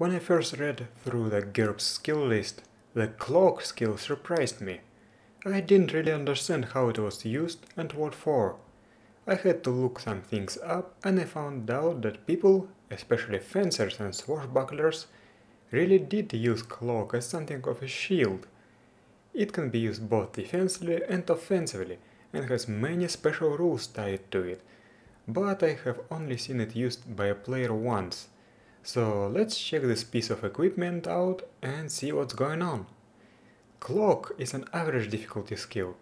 When I first read through the GURPS skill list, the Cloak skill surprised me. I didn't really understand how it was used and what for. I had to look some things up and I found out that people, especially fencers and swashbucklers, really did use Cloak as something of a shield. It can be used both defensively and offensively and has many special rules tied to it, but I have only seen it used by a player once. So let's check this piece of equipment out and see what's going on. Cloak is an average difficulty skill.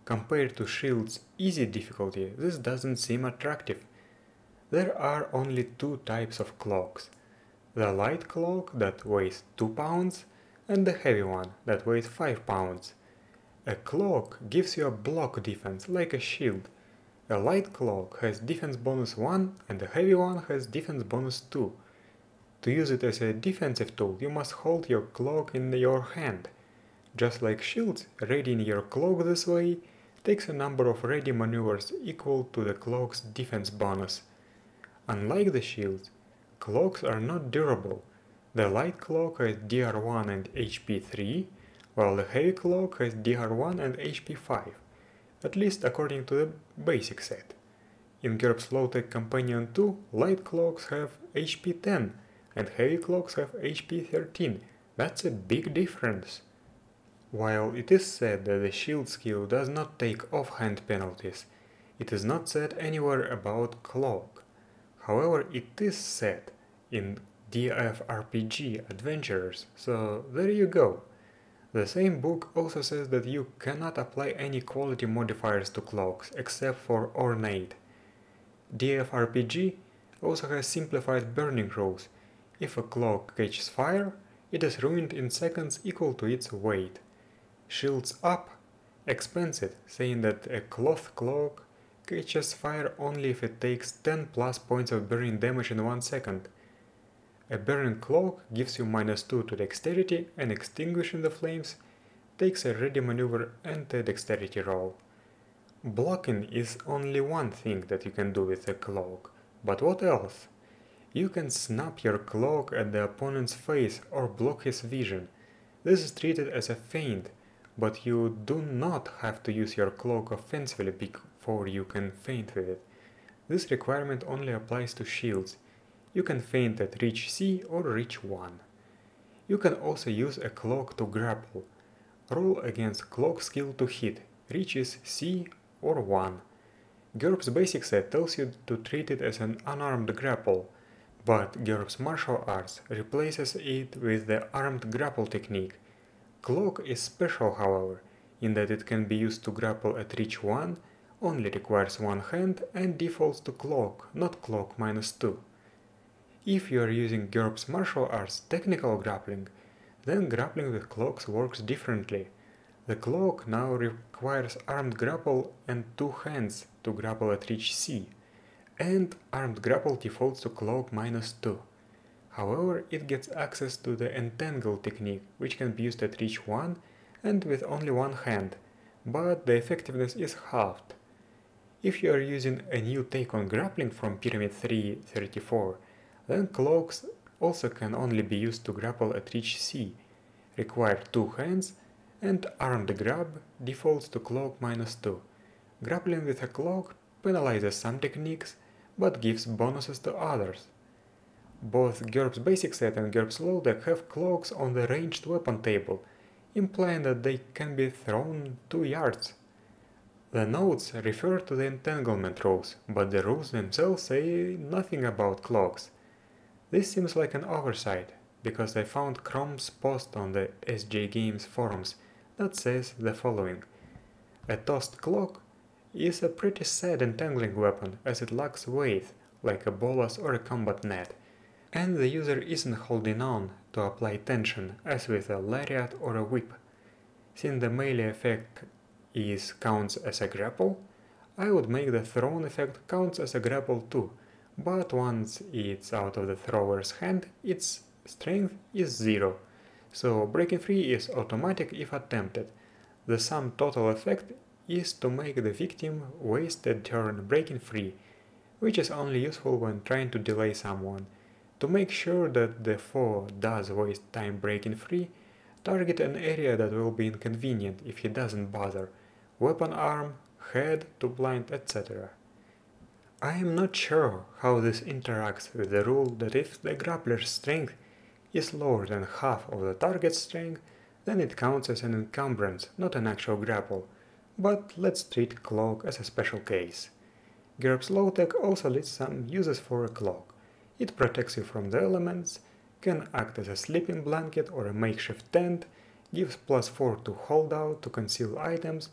Compared to Shield's easy difficulty, this doesn't seem attractive. There are only two types of cloaks. The light cloak that weighs 2 pounds and the heavy one that weighs 5 pounds. A cloak gives you a block defense like a shield. A light cloak has defense bonus 1 and a heavy one has defense bonus 2. To use it as a defensive tool, you must hold your cloak in your hand. Just like shields, readying your cloak this way takes a number of ready maneuvers equal to the cloak's defense bonus. Unlike the shields, cloaks are not durable. The light cloak has DR1 and HP 3, while the heavy cloak has DR1 and HP 5, at least according to the basic set. In GURPS Low-Tech Companion 2, light cloaks have HP 10, and heavy cloaks have HP 13. That's a big difference. While it is said that the shield skill does not take offhand penalties, it is not said anywhere about cloak. However, it is said in DFRPG Adventurers, so there you go. The same book also says that you cannot apply any quality modifiers to cloaks except for ornate. DFRPG also has simplified burning rules. If a cloak catches fire, it is ruined in seconds equal to its weight. Shields Up expands it, saying that a cloth cloak catches fire only if it takes 10 plus points of burning damage in 1 second. A burning cloak gives you -2 to dexterity, and extinguishing the flames takes a ready maneuver and a dexterity roll. Blocking is only one thing that you can do with a cloak, but what else? You can snap your cloak at the opponent's face or block his vision. This is treated as a feint, but you do not have to use your cloak offensively before you can feint with it. This requirement only applies to shields. You can feint at reach C or reach 1. You can also use a cloak to grapple. Roll against cloak skill to hit, reach is C or 1. GURPS basic set tells you to treat it as an unarmed grapple, but GURPS martial arts replaces it with the armed grapple technique. Cloak is special, however, in that it can be used to grapple at reach 1, only requires one hand and defaults to cloak, not cloak -2. If you are using GURPS martial arts technical grappling, then grappling with cloaks works differently. The cloak now requires armed grapple and 2 hands to grapple at reach C, and armed grapple defaults to cloak -2. However, it gets access to the entangle technique, which can be used at reach 1 and with only one hand, but the effectiveness is halved. If you are using a new take on grappling from Pyramid 334, then cloaks also can only be used to grapple at reach C, require 2 hands, and armed grab defaults to cloak -2. Grappling with a cloak penalizes some techniques, but gives bonuses to others. Both GURPS Basic Set and GURPS Low-Tech have cloaks on the ranged weapon table, implying that they can be thrown 2 yards. The notes refer to the entanglement rules, but the rules themselves say nothing about cloaks. This seems like an oversight, because I found Chrome's post on the SJ Games forums that says the following: a tossed cloak is a pretty sad entangling weapon as it lacks weight, like a bolas or a combat net, and the user isn't holding on to apply tension as with a lariat or a whip. Since the melee effect counts as a grapple, I would make the thrown effect counts as a grapple too, but once it's out of the thrower's hand, its strength is 0, so breaking free is automatic if attempted. The sum total effect is to make the victim waste a turn breaking free, which is only useful when trying to delay someone. To make sure that the foe does waste time breaking free, target an area that will be inconvenient if he doesn't bother. Weapon arm, head to blind, etc. I am not sure how this interacts with the rule that if the grappler's strength is lower than half of the target's strength, then it counts as an encumbrance, not an actual grapple, but let's treat Cloak as a special case. GURPS low-tech also lists some uses for a cloak. It protects you from the elements, can act as a sleeping blanket or a makeshift tent, gives +4 to holdout to conceal items,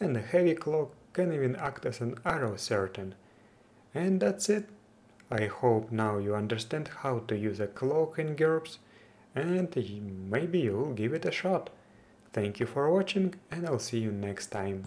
and a heavy cloak can even act as an arrow certain. And that's it. I hope now you understand how to use a cloak in GURPS, and maybe you'll give it a shot. Thank you for watching, and I'll see you next time.